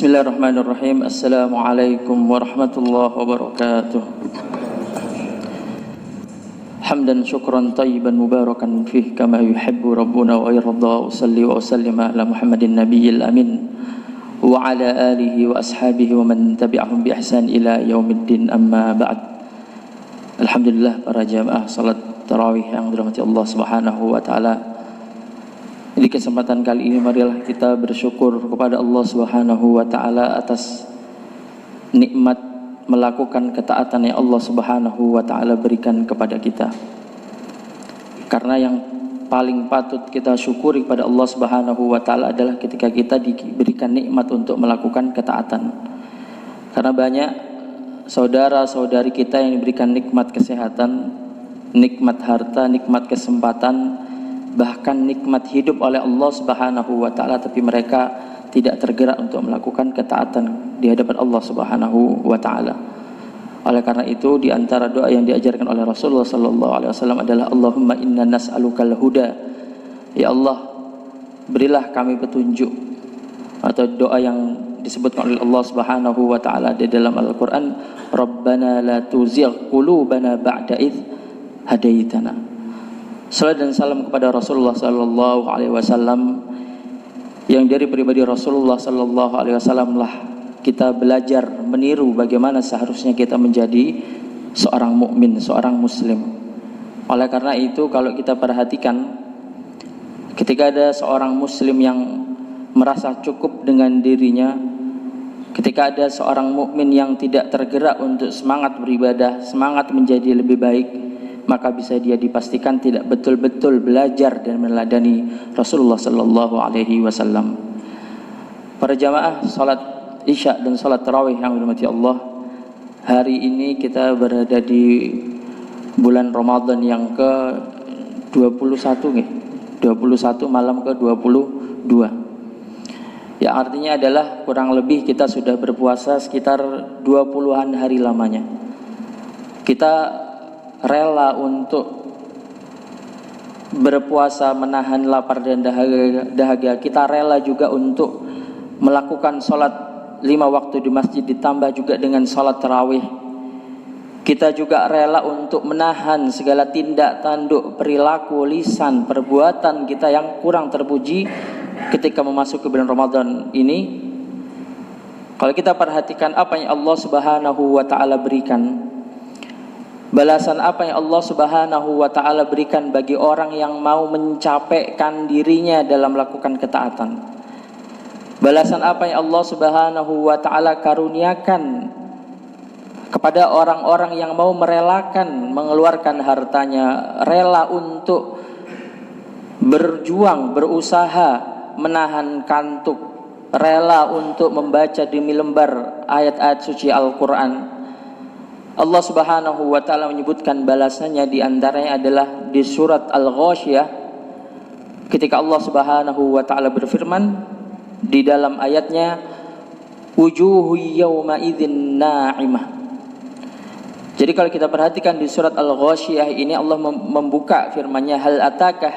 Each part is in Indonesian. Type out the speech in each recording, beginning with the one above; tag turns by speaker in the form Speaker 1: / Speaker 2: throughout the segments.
Speaker 1: Bismillahirrahmanirrahim. Assalamualaikum warahmatullahi wabarakatuh. Hamdan syukran tayyiban mubarakan fih kama yuhibbu rabbuna wa yarda. Usalli wa usallim ala Muhammadin nabiyil amin wa ala alihi wa ashabihi wa man tabi'ahum bi ihsan ila yaumiddin, amma ba'd. Alhamdulillah, para jamaah salat tarawih yang dirahmati Allah Subhanahu wa taala. Di kesempatan kali ini marilah kita bersyukur kepada Allah Subhanahu wa taala atas nikmat melakukan ketaatan yang Allah Subhanahu wa taala berikan kepada kita. Karena yang paling patut kita syukuri kepada Allah Subhanahu wa taala adalah ketika kita diberikan nikmat untuk melakukan ketaatan. Karena banyak saudara-saudari kita yang diberikan nikmat kesehatan, nikmat harta, nikmat kesempatan, bahkan nikmat hidup oleh Allah Subhanahu wa taala, tapi mereka tidak tergerak untuk melakukan ketaatan di hadapan Allah Subhanahu wa taala. Oleh karena itu, di antara doa yang diajarkan oleh Rasulullah sallallahu alaihi wasallam adalah Allahumma inna nas'alukal huda. Ya Allah, berilah kami petunjuk, atau doa yang disebutkan oleh Allah Subhanahu wa taala di dalam Al-Qur'an, Rabbana la tuzigh qulubana ba'da idh hadaitana. Salam dan salam kepada Rasulullah sallallahu alaihi wasallam, yang dari pribadi Rasulullah sallallahu alaihi wasallam lah kita belajar meniru bagaimana seharusnya kita menjadi seorang mukmin, seorang muslim. Oleh karena itu, kalau kita perhatikan, ketika ada seorang muslim yang merasa cukup dengan dirinya, ketika ada seorang mukmin yang tidak tergerak untuk semangat beribadah, semangat menjadi lebih baik, maka bisa dia dipastikan tidak betul-betul belajar dan meneladani Rasulullah sallallahu alaihi wasallam. Para jamaah salat Isya dan salat tarawih yang dirahmati Allah, hari ini kita berada di bulan Ramadan yang ke-21 nih. 21 malam ke-22. Ya, artinya adalah kurang lebih kita sudah berpuasa sekitar 20-an hari lamanya. Kita rela untuk berpuasa menahan lapar dan dahaga. Kita rela juga untuk melakukan sholat 5 waktu di masjid, ditambah juga dengan sholat tarawih. Kita juga rela untuk menahan segala tindak tanduk, perilaku, lisan, perbuatan kita yang kurang terpuji ketika memasuki bulan Ramadan ini. Kalau kita perhatikan apa yang Allah Subhanahu wa taala berikan, balasan apa yang Allah Subhanahu wa taala berikan bagi orang yang mau mencapaikan dirinya dalam melakukan ketaatan. Balasan apa yang Allah Subhanahu wa taala karuniakan kepada orang-orang yang mau merelakan, mengeluarkan hartanya, rela untuk berjuang, berusaha, menahan kantuk, rela untuk membaca demi lembar ayat-ayat suci Al-Qur'an. Allah Subhanahu wa taala menyebutkan balasannya, di antaranya adalah di surat Al-Ghasyiyah, ketika Allah Subhanahu wa taala berfirman di dalam ayatnya, wujuhu yawma idzin na'imah. Jadi kalau kita perhatikan di surat Al-Ghasyiyah ini, Allah membuka firman-Nya, hal ataka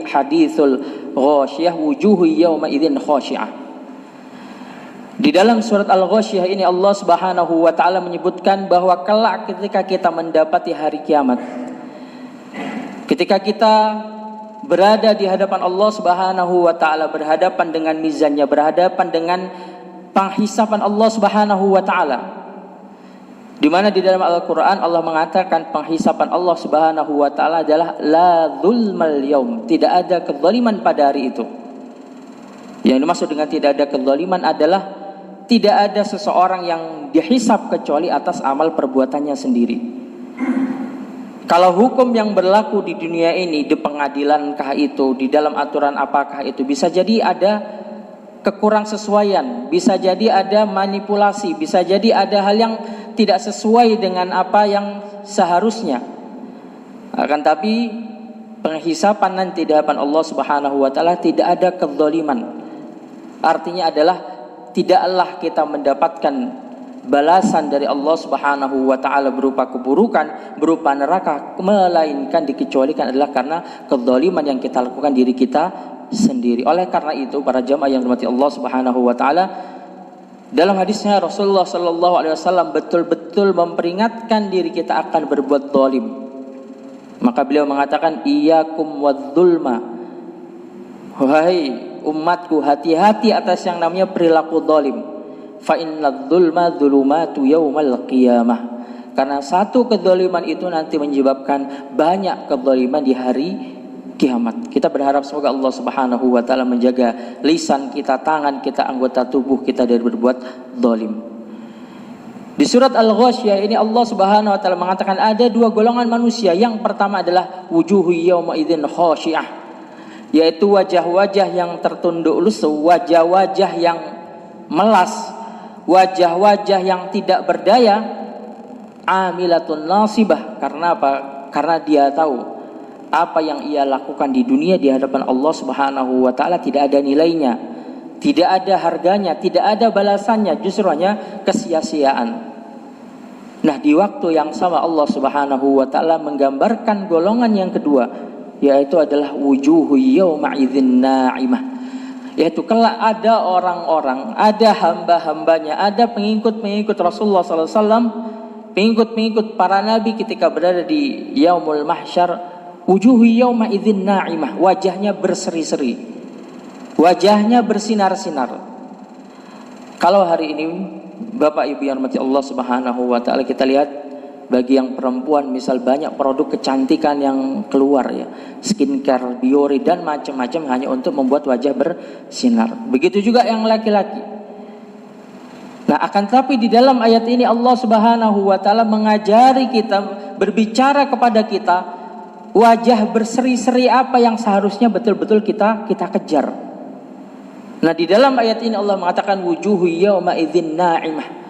Speaker 1: hadithul ghasyiyah wujuhu yawma idzin khashi'ah. Di dalam surat Al-Ghasyiyah ini Allah Subhanahu wa taala menyebutkan bahwa kelak ketika kita mendapati hari kiamat, ketika kita berada di hadapan Allah Subhanahu wa taala, berhadapan dengan mizannya, berhadapan dengan penghisapan Allah Subhanahu wa taala, di mana di dalam Al-Qur'an Allah mengatakan penghisapan Allah Subhanahu wa taala adalah la dzulmal yaum, tidak ada kezaliman pada hari itu. Yang dimaksud dengan tidak ada kezaliman adalah tidak ada seseorang yang dihisab kecuali atas amal perbuatannya sendiri. Kalau hukum yang berlaku di dunia ini, di pengadilankah itu, di dalam aturan apakah itu, bisa jadi ada kekurang sesuaian, bisa jadi ada manipulasi, bisa jadi ada hal yang tidak sesuai dengan apa yang seharusnya. Akan tapi penghisapan nanti di hadapan Allah Subhanahu wa taala tidak ada kezaliman. Artinya adalah tidaklah kita mendapatkan balasan dari Allah Subhanahu wa taala berupa keburukan, berupa neraka, melainkan dikecualikan adalah karena kezaliman yang kita lakukan diri kita sendiri. Oleh karena itu, para jamaah yang dirahmati Allah Subhanahu wa taala, Dalam hadisnya Rasulullah sallallahu alaihi wasallam betul-betul memperingatkan diri kita akan berbuat zalim. Maka beliau mengatakan, iyyakum wadz-dzulma. Wahai umatku, hati-hati atas yang namanya perilaku zalim. Fa innadz-dzulma dzulumatu yaumal qiyamah. Karena satu kezaliman itu nanti menyebabkan banyak kezaliman di hari kiamat. Kita berharap semoga Allah Subhanahu wa taala menjaga lisan kita, tangan kita, anggota tubuh kita dari berbuat zalim. Di surat Al-Ghasyiyah ini Allah Subhanahu wa taala mengatakan ada dua golongan manusia. Yang pertama adalah wujuhu yauma idzin khashi'ah, yaitu wajah-wajah yang tertunduk lusuh, wajah-wajah yang melas, wajah-wajah yang tidak berdaya, amilatun nasibah. Karena apa? Karena dia tahu apa yang ia lakukan di dunia di hadapan Allah Subhanahu wa taala tidak ada nilainya, tidak ada harganya, tidak ada balasannya, justru hanya kesia-siaan. Nah, di waktu yang sama Allah Subhanahu wa taala menggambarkan golongan yang kedua, yaitu adalah wujuhu yauma idzin na'imah. Yaitu kelak ada orang-orang, ada hamba-hambanya, ada pengikut-pengikut Rasulullah sallallahu alaihi wasallam, pengikut-pengikut para nabi ketika berada di yaumul mahsyar. Wujuhu yauma idzin na'imah, wajahnya berseri-seri, wajahnya bersinar-sinar. Kalau hari ini Bapak Ibu yang dirahmati Allah Subhanahu wa taala, kita lihat bagi yang perempuan misal banyak produk kecantikan yang keluar ya, skincare, biore dan macam-macam hanya untuk membuat wajah bersinar. Begitu juga yang laki-laki. Nah, akan tetapi di dalam ayat ini Allah Subhanahu wa taala mengajari kita, berbicara kepada kita, wajah berseri-seri apa yang seharusnya betul-betul kita kejar. Nah, di dalam ayat ini Allah mengatakan wujuhu yauma idzin na'imah.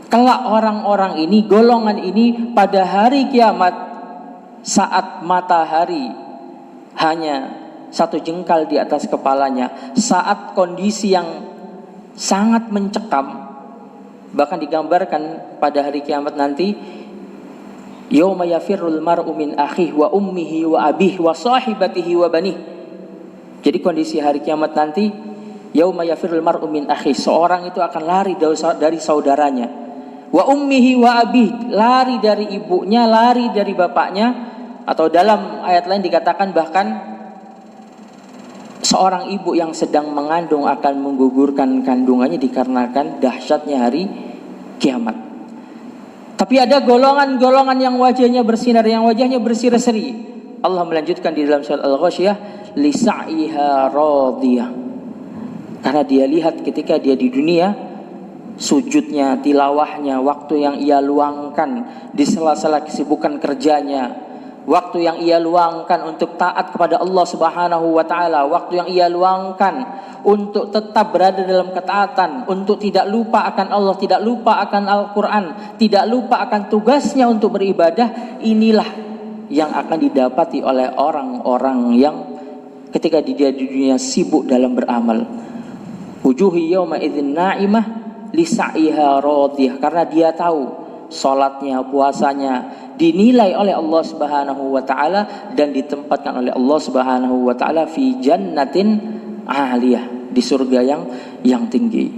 Speaker 1: Kelak orang-orang ini, golongan ini pada hari kiamat, saat matahari hanya satu jengkal di atas kepalanya, saat kondisi yang sangat mencekam, bahkan digambarkan pada hari kiamat nanti, yauma yafirrul mar'u min akhihi wa ummihi wa abihi wa sahibatihi wa banihi. Jadi kondisi hari kiamat nanti, yauma yafirrul mar'u min akhihi, seorang itu akan lari dari saudaranya, wa ummihi wa abihi, lari dari ibunya, lari dari bapaknya, atau dalam ayat lain dikatakan bahkan seorang ibu yang sedang mengandung akan menggugurkan kandungannya dikarenakan dahsyatnya hari kiamat. Tapi ada golongan-golongan yang wajahnya bersinar, yang wajahnya berseri-seri. Allah melanjutkan di dalam surat Al-Ghasyiyah, lisa'iha radiyah. Karena dia lihat ketika dia di dunia, sujudnya, tilawahnya, waktu yang ia luangkan di sela-sela kesibukan kerjanya, waktu yang ia luangkan untuk taat kepada Allah Subhanahu wa taala, waktu yang ia luangkan untuk tetap berada dalam ketaatan, untuk tidak lupa akan Allah, tidak lupa akan Al-Quran, tidak lupa akan tugasnya untuk beribadah. Inilah yang akan didapati oleh orang-orang yang ketika dia di dunia sibuk dalam beramal. Wujuhi yauma idzin na'imah lisa'iha radiyah. Karena dia tahu salatnya, puasanya dinilai oleh Allah Subhanahu wa taala dan ditempatkan oleh Allah Subhanahu wa taala fi jannatin aliyah, di surga yang tinggi.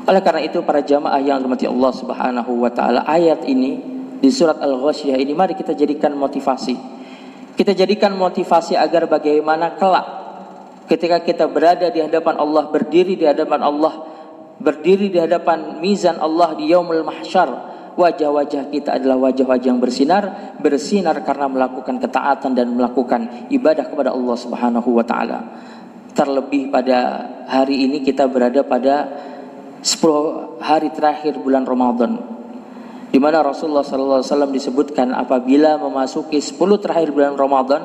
Speaker 1: Oleh karena itu para jamaah yang dirahmati Allah Subhanahu wa taala, ayat ini di surat Al-Ghasyiyah ini mari kita jadikan motivasi. Kita jadikan motivasi agar bagaimana kelak ketika kita berada di hadapan Allah, berdiri di hadapan Allah, berdiri di hadapan mizan Allah di yaumul mahsyar, wajah-wajah kita adalah wajah-wajah yang bersinar karena melakukan ketaatan dan melakukan ibadah kepada Allah Subhanahu wa taala. Terlebih pada hari ini kita berada pada 10 hari terakhir bulan Ramadan, di mana Rasulullah sallallahu alaihi wasallam disebutkan apabila memasuki 10 terakhir bulan Ramadan,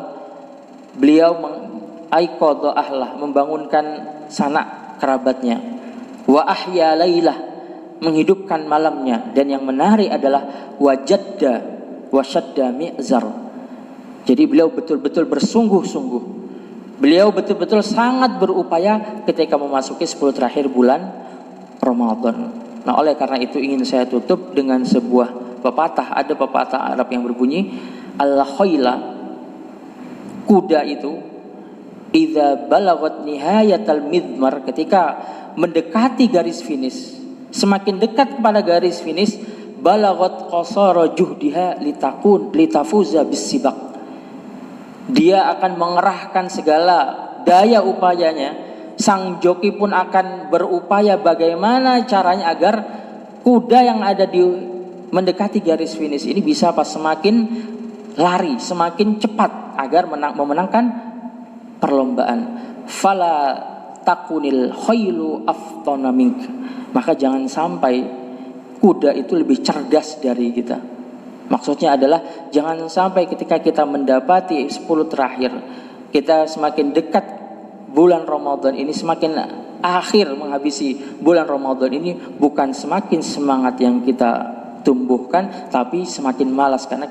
Speaker 1: beliau aiqadha ahlah, membangunkan sanak kerabatnya, wa ahya lailah, menghidupkan malamnya, dan yang menarik adalah wajadda wasyadda mi'zar. Jadi beliau betul-betul bersungguh-sungguh, beliau betul-betul sangat berupaya ketika memasuki 10 terakhir bulan Ramadan. Nah, oleh karena itu ingin saya tutup dengan sebuah pepatah. Ada pepatah Arab yang berbunyi, al-khayla, kuda itu, idza balagat nihayatal midmar, ketika mendekati garis finish, Semakin dekat kepada garis finish, balagat qasara juhdiha litafuza bisibak. Dia akan mengerahkan segala daya upayanya. Sang joki pun akan berupaya bagaimana caranya agar kuda yang ada di mendekati garis finish ini bisa semakin lari, semakin cepat agar memenangkan perlombaan. Fala takunil khailu aftana mink. Maka jangan sampai kuda itu lebih cerdas dari kita. Maksudnya adalah jangan sampai ketika kita mendapati 10 terakhir, kita semakin dekat bulan Ramadan ini, semakin akhir menghabisi bulan Ramadan ini, bukan semakin semangat yang kita tumbuhkan, tapi semakin malas karena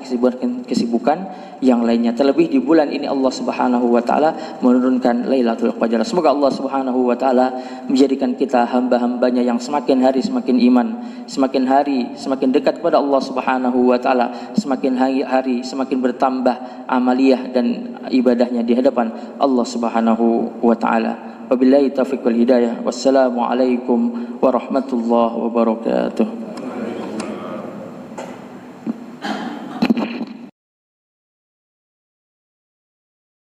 Speaker 1: kesibukan yang lainnya. Terlebih di bulan ini Allah Subhanahu wa taala menurunkan Lailatul Qadar. Semoga Allah Subhanahu wa taala menjadikan kita hamba-hambanya yang semakin hari semakin iman, semakin hari semakin dekat kepada Allah Subhanahu wa taala, semakin hari semakin bertambah amaliyah dan ibadahnya di hadapan Allah Subhanahu wa taala. Wabillahi taufiq wal hidayah. Wassalamualaikum warahmatullahi wabarakatuh.